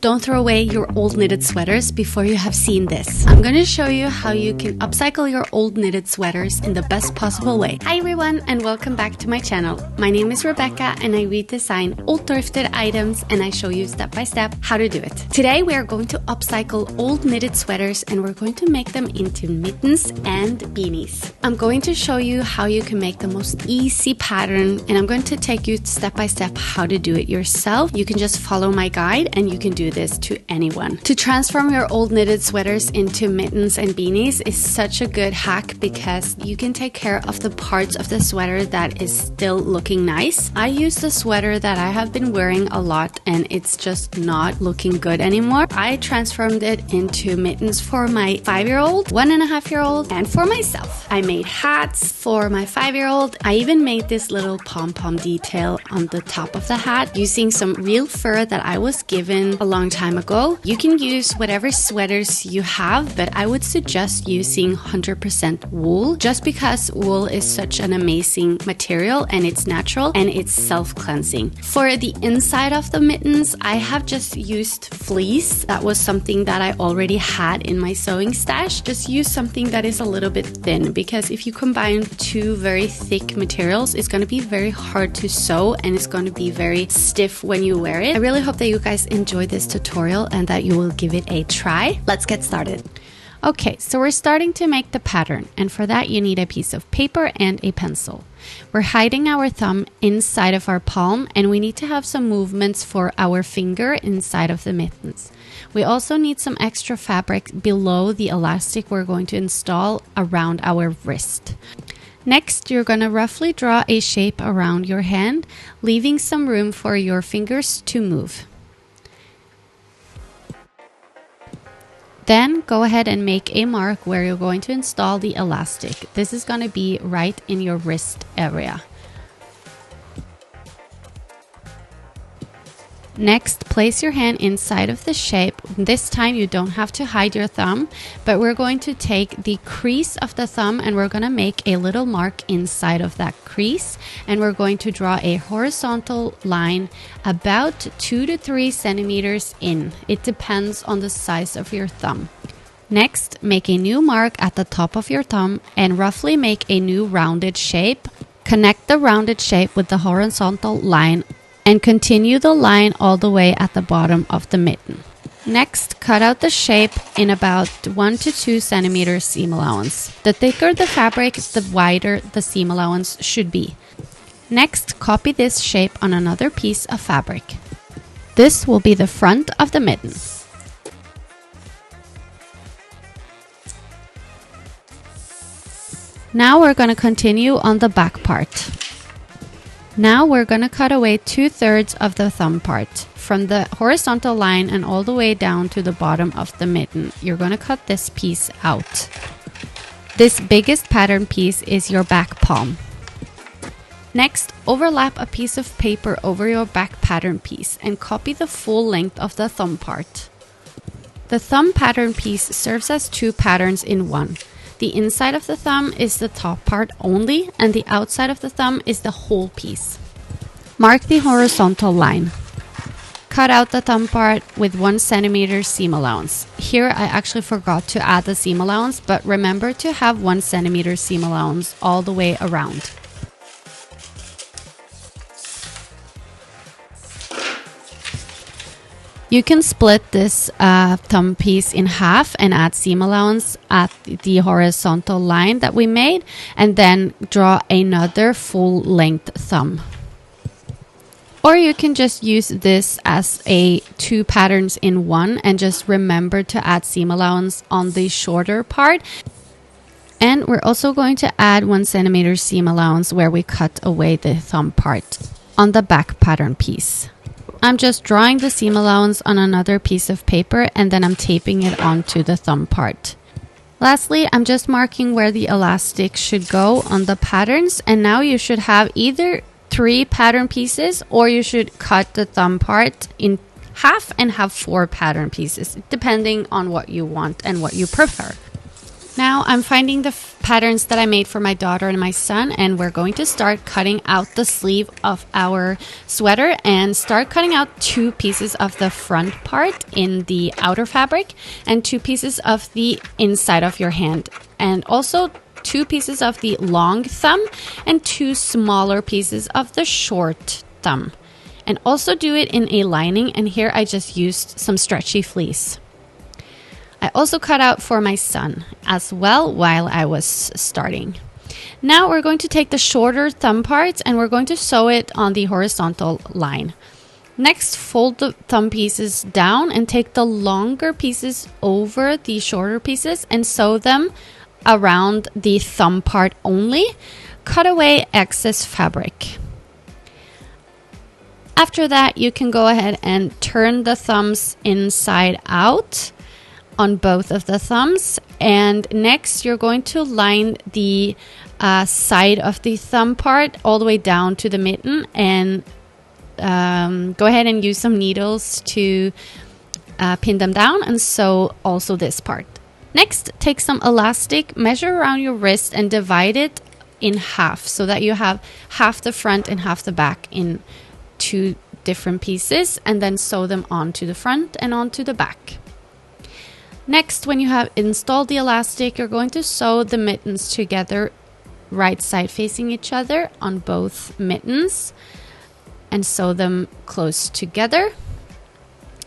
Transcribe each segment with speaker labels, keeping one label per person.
Speaker 1: Don't throw away your old knitted sweaters before you have seen this. I'm going to show you how you can upcycle your old knitted sweaters in the best possible way. Hi everyone and welcome back to my channel. My name is Rebecca and I redesign old thrifted items and I show you step by step how to do it. Today we are going to upcycle old knitted sweaters and we're going to make them into mittens and beanies. I'm going to show you how you can make the most easy pattern and I'm going to take you step by step how to do it yourself. You can just follow my guide and you can do this to anyone. To transform your old knitted sweaters into mittens and beanies is such a good hack because you can take care of the parts of the sweater that is still looking nice. I use the sweater that I have been wearing a lot and it's just not looking good anymore. I transformed it into mittens for my 5-year-old, 1.5-year-old, and for myself. I made hats for my 5-year-old. I even made this little pom-pom detail on the top of the hat using some real fur that I was given a long time ago. You can use whatever sweaters you have, but I would suggest using 100% wool just because wool is such an amazing material and it's natural and it's self-cleansing. For the inside of the mittens, I have just used fleece. That was something that I already had in my sewing stash. Just use something that is a little bit thin because if you combine two very thick materials, it's going to be very hard to sew and it's going to be very stiff when you wear it. I really hope that you guys enjoy this tutorial and that you will give it a try. Let's get started. Okay, so we're starting to make the pattern, and for that you need a piece of paper and a pencil. We're hiding our thumb inside of our palm and we need to have some movements for our finger inside of the mittens. We also need some extra fabric below the elastic we're going to install around our wrist. Next, you're going to roughly draw a shape around your hand, leaving some room for your fingers to move. Then go ahead and make a mark where you're going to install the elastic. This is going to be right in your wrist area. Next, place your hand inside of the shape. This time you don't have to hide your thumb, but we're going to take the crease of the thumb and we're going to make a little mark inside of that crease. And we're going to draw a horizontal line about 2 to 3 centimeters in. It depends on the size of your thumb. Next, make a new mark at the top of your thumb and roughly make a new rounded shape. Connect the rounded shape with the horizontal line and continue the line all the way at the bottom of the mitten. Next, cut out the shape in about 1 to 2 centimeters seam allowance. The thicker the fabric, the wider the seam allowance should be. Next, copy this shape on another piece of fabric. This will be the front of the mitten. Now we're going to continue on the back part. Now we're going to cut away 2/3 of the thumb part from the horizontal line and all the way down to the bottom of the mitten. You're going to cut this piece out. This biggest pattern piece is your back palm. Next, overlap a piece of paper over your back pattern piece and copy the full length of the thumb part. The thumb pattern piece serves as 2 patterns in one. The inside of the thumb is the top part only, and the outside of the thumb is the whole piece. Mark the horizontal line. Cut out the thumb part with 1 centimeter seam allowance. Here I actually forgot to add the seam allowance, but remember to have 1 centimeter seam allowance all the way around. You can split this thumb piece in half and add seam allowance at the horizontal line that we made and then draw another full length thumb. Or you can just use this as 2 patterns in one and just remember to add seam allowance on the shorter part. And we're also going to add 1 centimeter seam allowance where we cut away the thumb part on the back pattern piece. I'm just drawing the seam allowance on another piece of paper and then I'm taping it onto the thumb part. Lastly, I'm just marking where the elastic should go on the patterns, and now you should have either 3 pattern pieces or you should cut the thumb part in half and have 4 pattern pieces, depending on what you want and what you prefer. Now I'm finding the patterns that I made for my daughter and my son, and we're going to start cutting out the sleeve of our sweater and start cutting out 2 pieces of the front part in the outer fabric and 2 pieces of the inside of your hand, and also 2 pieces of the long thumb and 2 smaller pieces of the short thumb. And also do it in a lining, and here I just used some stretchy fleece. I also cut out for my son as well while I was starting. Now we're going to take the shorter thumb parts and we're going to sew it on the horizontal line. Next, fold the thumb pieces down and take the longer pieces over the shorter pieces and sew them around the thumb part only. Cut away excess fabric. After that, you can go ahead and turn the thumbs inside out on both of the thumbs, and next you're going to line the side of the thumb part all the way down to the mitten, and go ahead and use some needles to pin them down and sew also this part. Next, take some elastic, measure around your wrist and divide it in half so that you have half the front and half the back in 2 different pieces, and then sew them onto the front and onto the back. Next, when you have installed the elastic, you're going to sew the mittens together, right side facing each other on both mittens, and sew them close together.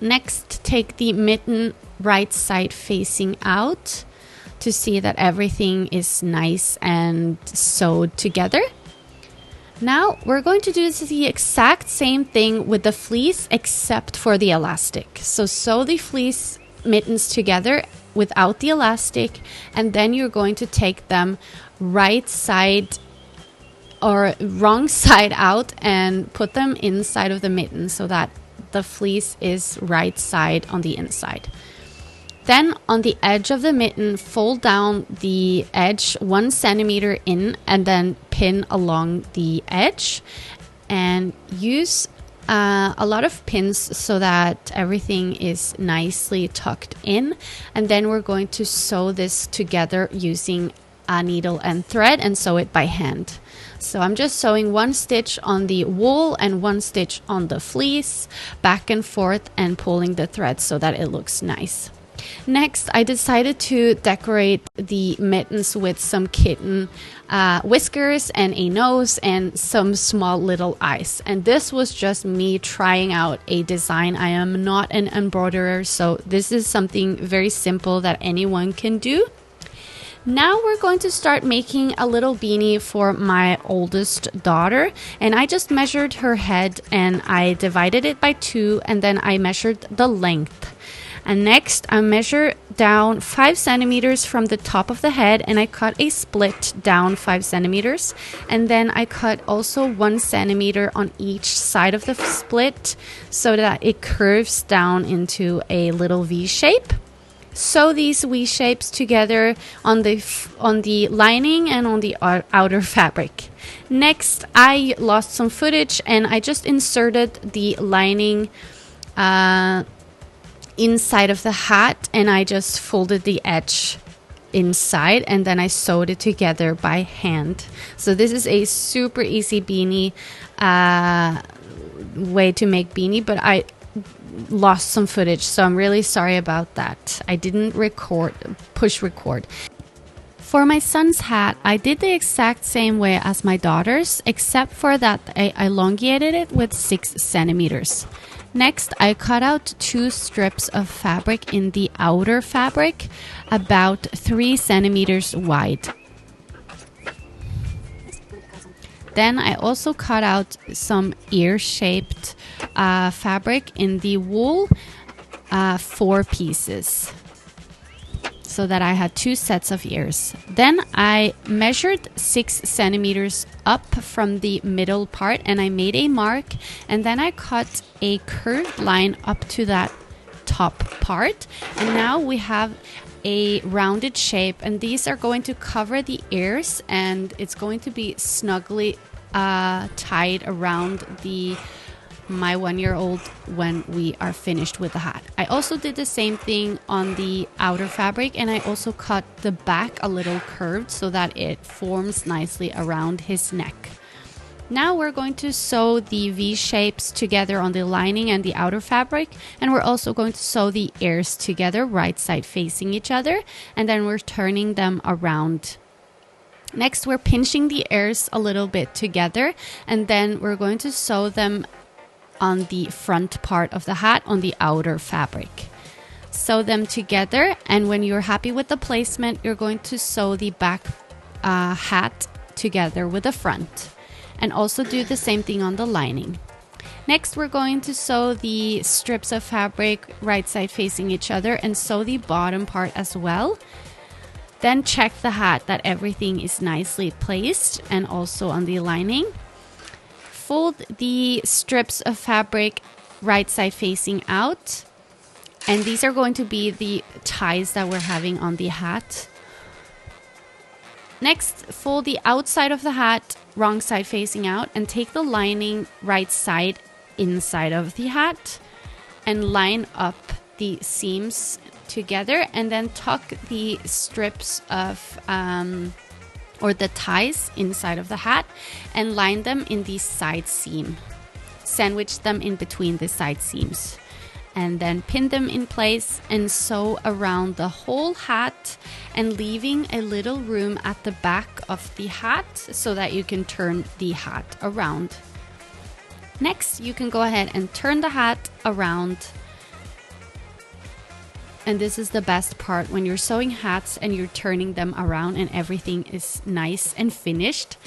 Speaker 1: Next, take the mitten right side facing out to see that everything is nice and sewed together. Now we're going to do the exact same thing with the fleece except for the elastic. So sew the fleece mittens together without the elastic, and then you're going to take them right side or wrong side out and put them inside of the mitten so that the fleece is right side on the inside. Then on the edge of the mitten, fold down the edge 1 centimeter in and then pin along the edge, and use a lot of pins so that everything is nicely tucked in. And then we're going to sew this together using a needle and thread and sew it by hand. So I'm just sewing 1 stitch on the wool and 1 stitch on the fleece, back and forth, and pulling the thread so that it looks nice. Next, I decided to decorate the mittens with some kitten whiskers and a nose and some small little eyes. And this was just me trying out a design. I am not an embroiderer, so this is something very simple that anyone can do. Now we're going to start making a little beanie for my oldest daughter, and I just measured her head and I divided it by 2, and then I measured the length. And next, I measure down 5 centimeters from the top of the head, and I cut a split down 5 centimeters. And then I cut also 1 centimeter on each side of the split so that it curves down into a little V shape. Sew these V shapes together on the lining and on the outer fabric. Next, I lost some footage and I just inserted the lining inside of the hat, and I just folded the edge inside, and then I sewed it together by hand. So this is a super easy beanie way to make beanie, but I lost some footage, so I'm really sorry about that. I didn't push record. For my son's hat, I did the exact same way as my daughter's, except for that I elongated it with 6 centimeters. Next, I cut out 2 strips of fabric in the outer fabric, about 3 centimeters wide. Then I also cut out some ear-shaped fabric in the wool, 4 pieces, so that I had 2 sets of ears. Then I measured 6 centimeters up from the middle part, and I made a mark, and then I cut a curved line up to that top part, and now we have a rounded shape, and these are going to cover the ears, and it's going to be snugly tied around the my 1-year-old when we are finished with the hat. I also did the same thing on the outer fabric, and I also cut the back a little curved so that it forms nicely around his neck. Now we're going to sew the V shapes together on the lining and the outer fabric, and we're also going to sew the ears together, right side facing each other, and then we're turning them around. Next, we're pinching the ears a little bit together, and then we're going to sew them on the front part of the hat on the outer fabric. Sew them together, and when you're happy with the placement, you're going to sew the back hat together with the front, and also do the same thing on the lining. Next, we're going to sew the strips of fabric right side facing each other and sew the bottom part as well. Then check the hat that everything is nicely placed and also on the lining. Fold the strips of fabric right side facing out. And these are going to be the ties that we're having on the hat. Next, fold the outside of the hat wrong side facing out and take the lining right side inside of the hat and line up the seams together, and then tuck the strips of or the ties inside of the hat and line them in the side seam. Sandwich them in between the side seams and then pin them in place and sew around the whole hat, and leaving a little room at the back of the hat so that you can turn the hat around. Next, you can go ahead and turn the hat around. And this is the best part when you're sewing hats and you're turning them around and everything is nice and finished.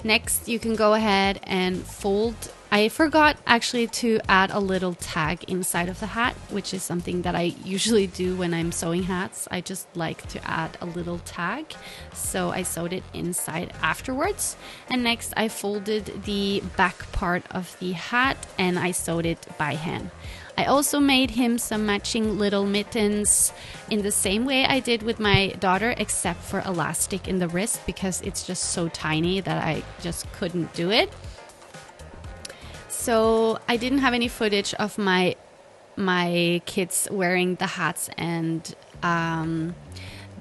Speaker 1: Next, you can go ahead and fold. I forgot actually to add a little tag inside of the hat, which is something that I usually do when I'm sewing hats. I just like to add a little tag. So I sewed it inside afterwards. And next I folded the back part of the hat and I sewed it by hand. I also made him some matching little mittens in the same way I did with my daughter, except for elastic in the wrist because it's just so tiny that I just couldn't do it. So I didn't have any footage of my kids wearing the hats and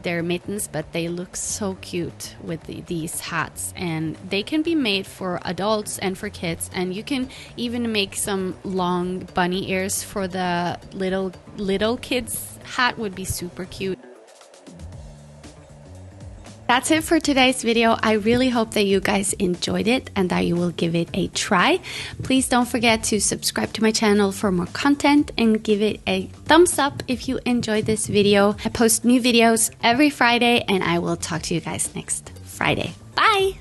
Speaker 1: their mittens, but they look so cute with these hats, and they can be made for adults and for kids, and you can even make some long bunny ears for the little kids. Hat would be super cute. That's it for today's video. I really hope that you guys enjoyed it and that you will give it a try. Please don't forget to subscribe to my channel for more content and give it a thumbs up if you enjoyed this video. I post new videos every Friday and I will talk to you guys next Friday. Bye!